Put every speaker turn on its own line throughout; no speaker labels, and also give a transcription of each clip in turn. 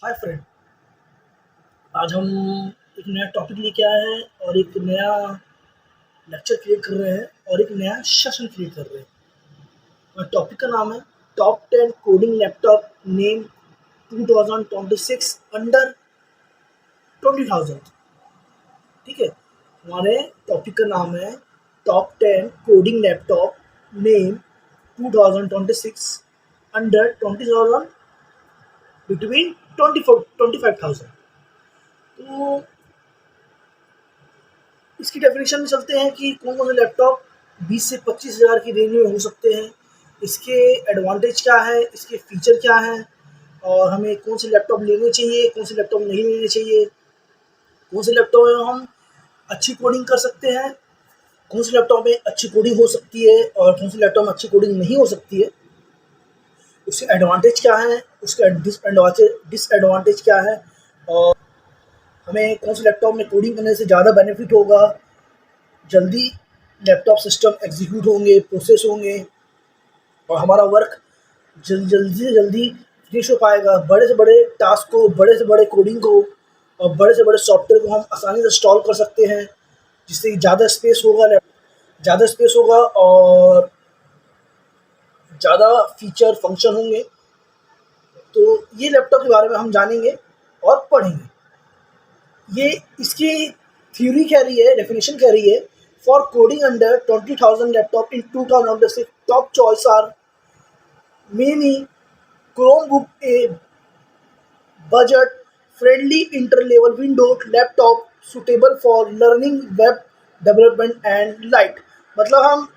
Hi friend. आज हम एक नया टॉपिक लेके आए हैं और एक नया लेक्चर क्रिएट कर रहे हैं और एक नया सेशन क्रिएट कर रहे हैं। और टॉपिक का नाम है top 10 coding laptop name 2026 under 20,000। ठीक है, हमारे टॉपिक का नाम है top 10 coding laptop name 2026 under 20,000 between 25,000। तो इसकी डेफिनेशन में चलते हैं कि कौन कौन से लैपटॉप 20 से 25,000 की रेंज में हो सकते हैं, इसके एडवांटेज क्या है, इसके फीचर क्या हैं, और हमें कौन से लैपटॉप लेने चाहिए, कौन से लैपटॉप नहीं लेने चाहिए, कौन से लैपटॉप में हम अच्छी कोडिंग कर सकते हैं, कौन से लैपटॉप में अच्छी कोडिंग हो सकती है और कौन से लैपटॉप में अच्छी कोडिंग नहीं हो सकती है, उसके एडवांटेज क्या है, उसका डिसएडवांटेज क्या है, और हमें कौन से लैपटॉप में कोडिंग करने से ज़्यादा बेनिफिट होगा, जल्दी लैपटॉप सिस्टम एग्जीक्यूट होंगे, प्रोसेस होंगे और हमारा वर्क जल्दी से जल्दी फिनिश हो पाएगा। बड़े से बड़े टास्क को, बड़े से बड़े कोडिंग को और बड़े से बड़े सॉफ्टवेयर को हम आसानी से इंस्टॉल कर सकते हैं, जिससे ज़्यादा स्पेस होगा, और ज़्यादा फीचर फंक्शन होंगे। तो ये लैपटॉप के बारे में हम जानेंगे और पढ़ेंगे। ये इसकी थ्योरी कह रही है, डेफिनेशन कह रही है, for coding under 20,000 laptop in 2026 top choice are many Chromebook, a budget friendly inter-level window laptop suitable for learning, web development and light। मतलब हम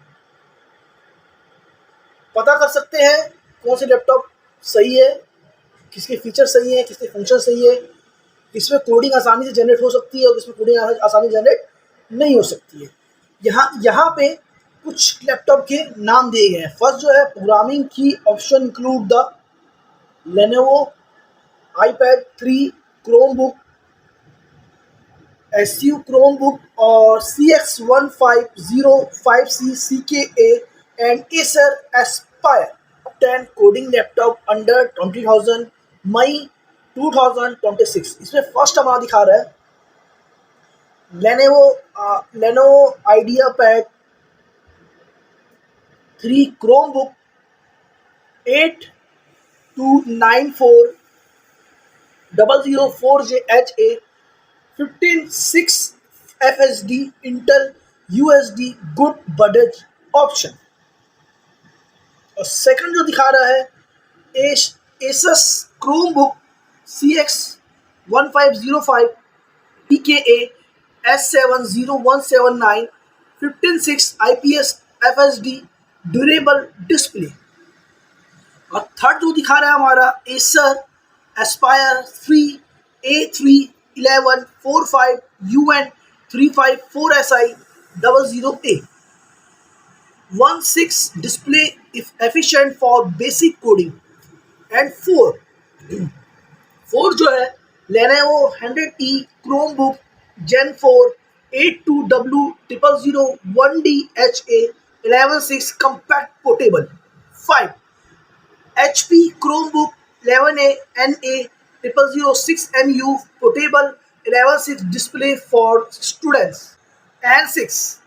पता कर सकते हैं कौन से लैपटॉप सही है, किसके फीचर सही है, किसके फंक्शन सही है, किसमें कोडिंग आसानी से जनरेट हो सकती है और किसमें कोडिंग आसानी से जनरेट नहीं हो सकती है। यहाँ पे कुछ लैपटॉप के नाम दिए गए हैं। फर्स्ट जो है, प्रोग्रामिंग की option include the Lenovo iPad 3 Chromebook, SU Chromebook और CX1505C CKA and Acer Aspire 10 coding laptop under 20,000 मई 2026। इसमें फर्स्ट हमारा दिखा रहा है Lenovo IdeaPad 3 Chromebook 82940004JHA 15.6 FSD Intel USD good budget option. और सेकंड जो दिखा रहा है Asus Chromebook CX1505 PKA S70179 15.6 IPS FSD durable display. और थर्ड जो दिखा रहा है हमारा Acer Aspire 3 A31145 UN354SI 00A 16 display if efficient for basic coding। And four जो है Lenovo 100E Chromebook Gen 4 82W0001DHA 11.6 compact portable। 5 HP Chromebook 11A NA 0006MU portable 11.6 display for students। and 6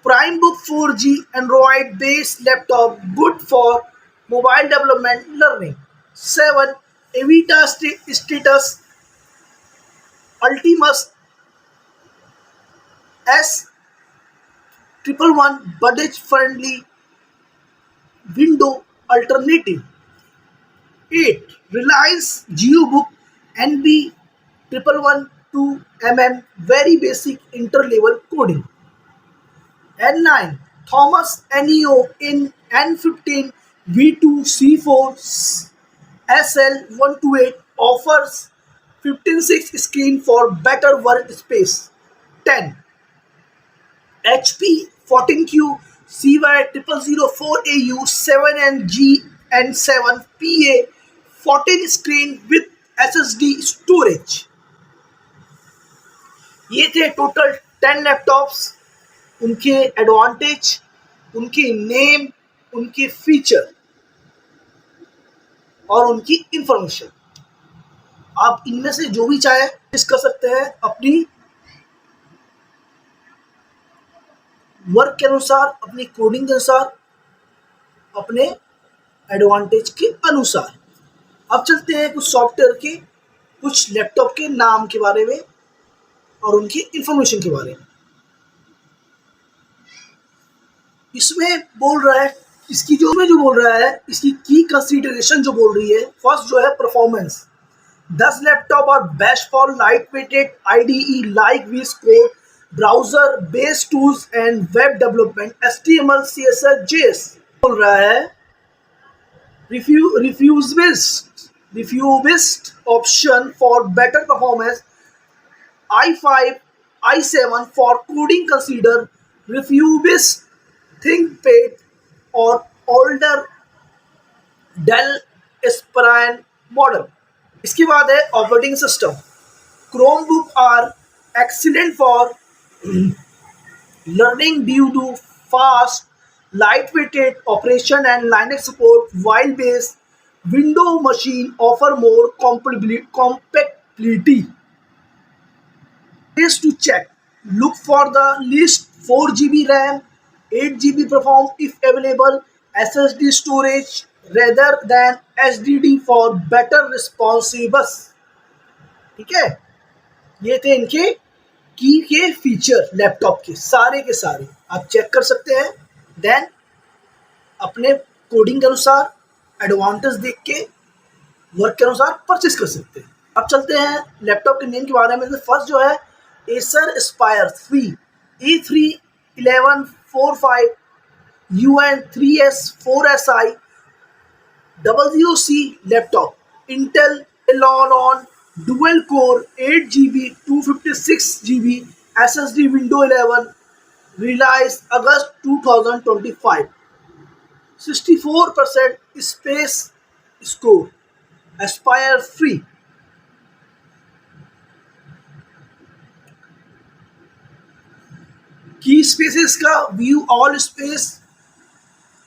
PrimeBook 4G Android based laptop good for mobile development learning। 7 Evita Status Ultimus S111 budget friendly window alternative। 8 Reliance GeoBook NB 1112 very basic inter-level coding। and 9 Thomas Neo in N15 V2C4 SL128 offers 15.6 screen for better workspace। 10 HP 14Q CY 0004AU 7NG and 7PA 14 screen with SSD storage। ये थे total 10 laptops, उनके advantage, उनके name, उनके feature और उनकी information. आप इनमें से जो भी चाहे कर सकते हैं अपनी वर्क के अनुसार, अपनी कोडिंग के अनुसार, अपने एडवांटेज के अनुसार। अब चलते हैं कुछ सॉफ्टवेयर के, कुछ लैपटॉप के नाम के बारे में और उनकी इंफॉर्मेशन के बारे में। इसमें बोल रहा है, इसकी जो बोल रहा है, इसकी की कंसीडरेशन जो बोल रही है, फर्स्ट जो है performance. Thus laptop are best for lightweighted IDE like VS Code, browser-based tools and web development, HTML, CSS, JS। बोल रहा है refused option for better performance, i5, i7 for coding consider refused ThinkPad or older Dell Aspirine model। इसके बाद है operating system. Chromebook are excellent for learning due to fast light weighted operation and Linux support, while based window machine offer more compatibility. Ways to check: look for the least 4 GB RAM, 8 GB perform if available, SSD storage rather than HDD for better responsiveness। ठीक है, ये थे इनके की के feature laptop के सारे आप चेक कर सकते हैं। देन अपने कोडिंग के अनुसार, एडवांटेज देख के, वर्क के अनुसार परचेज कर सकते हैं। अब चलते हैं लैपटॉप के नेम के बारे में। फर्स्ट जो है Acer Aspire 3 E3-1145 UN3S4SI 00C laptop, Intel Celeron dual core 8 GB 256 GB SSD, Windows 11, released August 2025, 64% space score, Aspire free। की स्पेसेस का व्यू ऑल स्पेस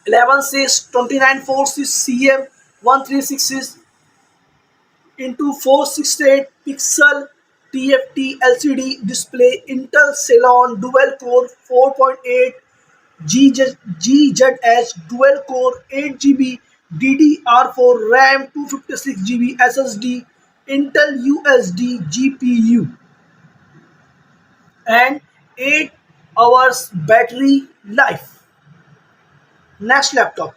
11 से 2946 cm 136 into 468 pixel TFT LCD display, Intel Celeron dual core 4.8 GHz dual core 8 GB DDR4 RAM 256 GB SSD, Intel USD GPU and 8 hours battery life। Next laptop,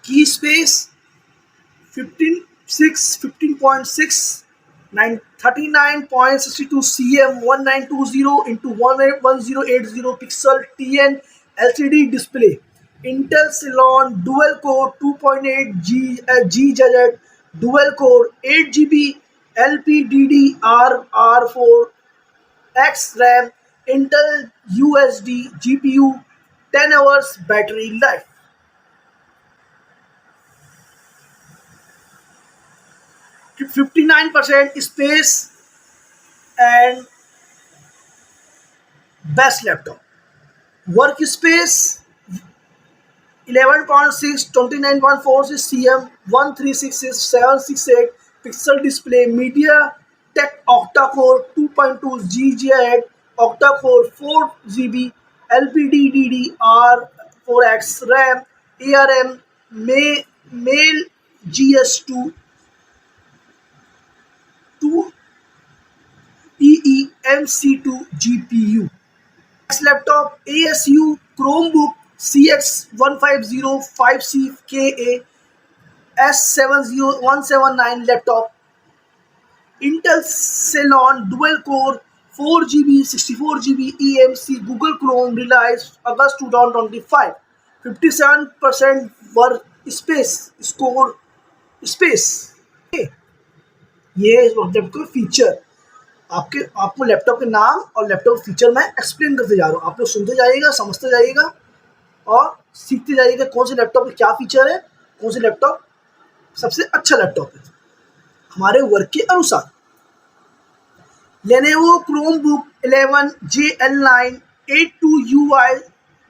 key space 15.6 39.62 cm 1920 into 1080 pixel TN LCD display, Intel Celeron dual core 2.8 GHz dual core 8 GB LPDDR4X RAM, Intel USD GPU, 10 hours battery life। 59% space and best laptop। Workspace 11.6 29.46 cm 136768 pixel display, MediaTek octa-core 2.2 GHz octa-core 4 GB LPDDR4X RAM, ARM Mail GS2 EEMC2 GPU। Next laptop, ASU Chromebook CX150 5C KA S70179 laptop, Intel Celeron dual core 4 GB 64 GB eMMC Google Chrome, released August 2025, 57% work space score space। ये इस laptop के feature, आपको laptop के नाम और laptop feature मैं explain करते जा रहा हूँ। आप लोग सुनते जाइएगा, समझते जाइएगा और सीखते जाइएगा कौन से लैपटॉप में क्या फीचर है, कौन से लैपटॉप सबसे अच्छा लैपटॉप है हमारे वर्क के अनुसार। Lenovo Chromebook 11 JL9 82UI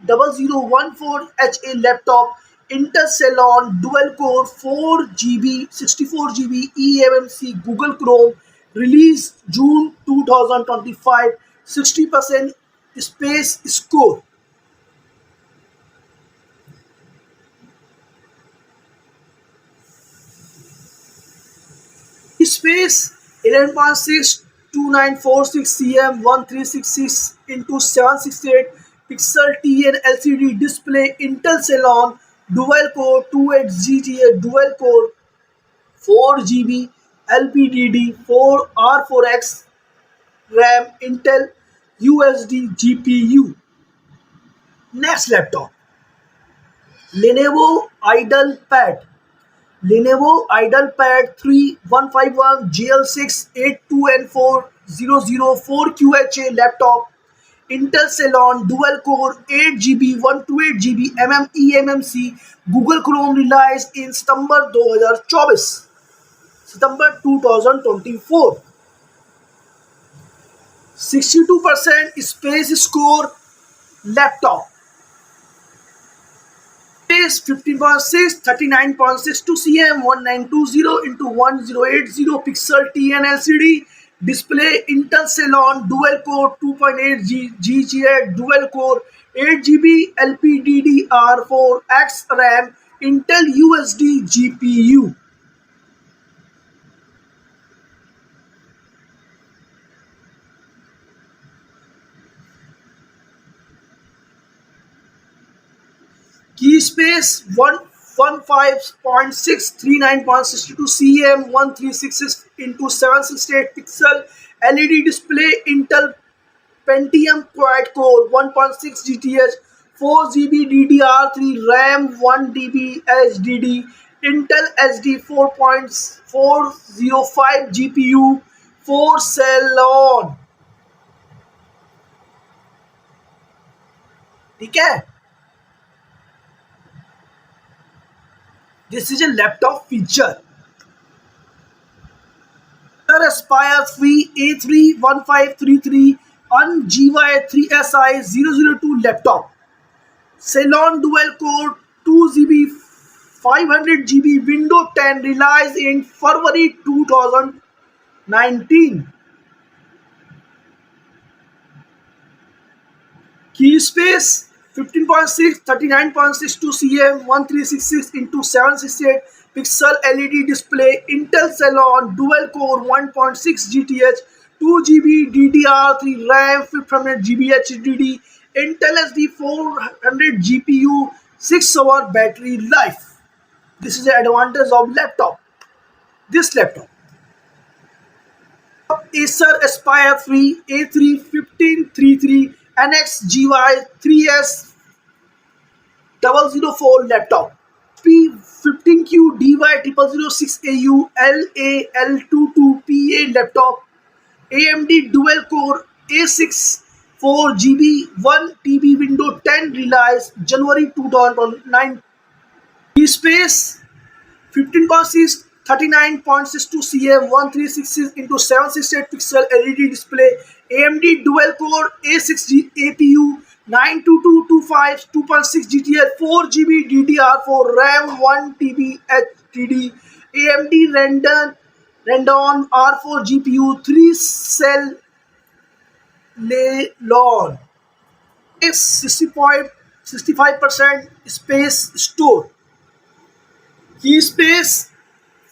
0014HA laptop, Intel Celeron dual core 4 GB 64 GB eMMC Google Chrome, release June 2025, 60% space score. Space 11.6 2946 cm 1366 into 768 pixel TN LCD display, Intel Celeron dual core 28 GTA dual core 4 GB LPDD 4 R4X RAM, Intel USD GPU. Next laptop, Lenovo IdealPad. Lenovo IdealPad 3151 GL6 82N4004QHA laptop, Intel Celeron dual core 8 GB 128 GB eMMC Google Chrome, released in September 2024. September 2024, 62% space score laptop. Space 15.6 39.62 cm 1920 into 1080 pixel TN LCD display, Intel Celeron dual core 2.8 GHz dual core 8 GB LPDDR4X RAM, Intel USD GPU. Key space 115.639.62 cm 1366 into 768 pixel LED display, Intel Pentium quad core 1.6 GTH 4 GB DDR3 RAM 1 TB HDD, Intel SD 4.405 GPU 4 Celeron. ठीक है, this is a laptop feature. Aspire 3 A31533 on GY3SI 002 laptop. Celeron dual core 2 GB 500 GB Windows 10, released in February 2019. Key space 15.6 39.62 cm 1366 into 768 pixel LED display, Intel Celeron dual core 1.6 GTH 2 GB DDR3 RAM 500 GB HDD, Intel SD 400 GPU 6 hour battery life. This is the advantage of laptop. This laptop, Acer Aspire 3 A31533 NX GY 3S 004 laptop, P15Q DY0006AU LAL22PA laptop, AMD dual core A6 4 GB 1 TB Windows 10, released January 2009. Space 15.6 39.62 cm 1366 into 768 pixel LED display, AMD dual core A6 APU 92225 2.6 GTL 4 GB DDR4 RAM 1 TB HDD, AMD Radeon R4 GPU 3 cell Celeron. Is 65% space store. Key space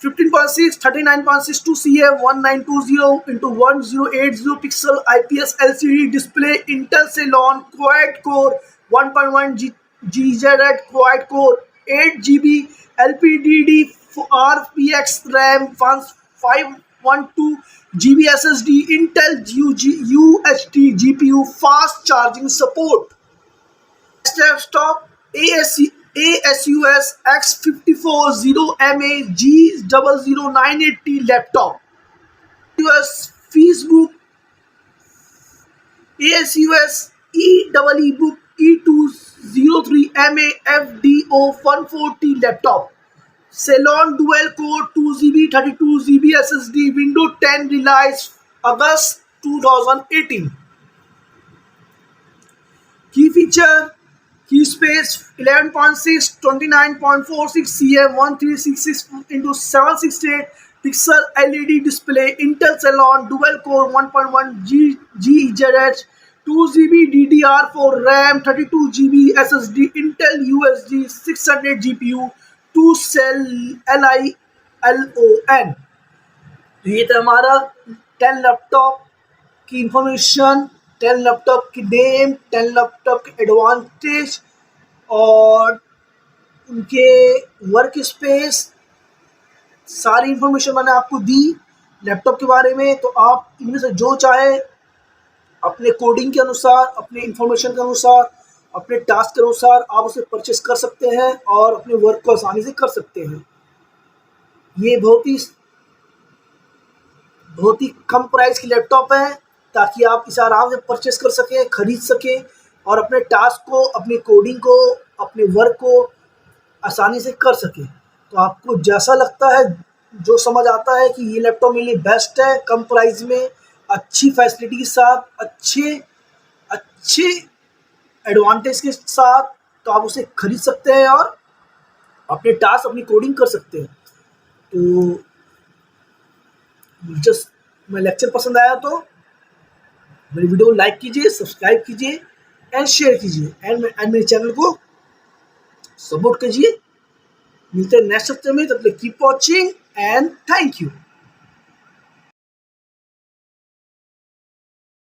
15.6 39.62 cm 1920 into 1080 pixel IPS LCD display, Intel Celeron quad core 1.1 GHz quad core 8 GB LPDD RPX RAM 512 GB SSD, Intel UHD GPU, fast charging support. Desktop ASUS X540MA G00980 laptop. ASUS Facebook ASUS EEebook E203MA FDO140 laptop. Celeron dual core 2 GB 32 GB SSD Windows 10, released August 2018. Key feature, key space 11.6, 29.46 cm, 1366 into 768 pixel LED display, Intel Celeron dual core 1.1 GHz, 2 GB DDR4 RAM, 32 GB SSD, Intel USD 600 GPU, 2 cell LILON. तो ये था हमारा 10 laptop की information, 10 laptop की name, 10 laptop के advantage और उनके work space, सारी इंफॉर्मेशन मैंने आपको दी लैपटॉप के बारे में। तो आप इनमें से जो चाहे अपने कोडिंग के अनुसार, अपने इंफॉर्मेशन के अनुसार, अपने टास्क के अनुसार आप उसे परचेस कर सकते हैं और अपने वर्क को आसानी से कर सकते हैं। ये बहुत ही कम प्राइस की लैपटॉप है ताकि आप इसे आराम से परचेस कर सकें, खरीद सकें और अपने टास्क को, अपनी कोडिंग को, अपने वर्क को आसानी से कर सकें। तो आपको जैसा लगता है, जो समझ आता है कि ये लैपटॉप मेरे लिए बेस्ट है, कम प्राइस में, अच्छी फैसिलिटी के साथ, अच्छे एडवांटेज के साथ, तो आप उसे खरीद सकते हैं और अपने टास्क, अपनी कोडिंग कर सकते हैं। तो जस्ट मैं लेक्चर पसंद आया तो मेरी वीडियो को लाइक कीजिए, सब्सक्राइब कीजिए एंड शेयर कीजिए एंड मेरे चैनल को सपोर्ट कीजिए। मिलते हैं नेक्स्ट लेक्चर में, तब तक keep watching and thank you.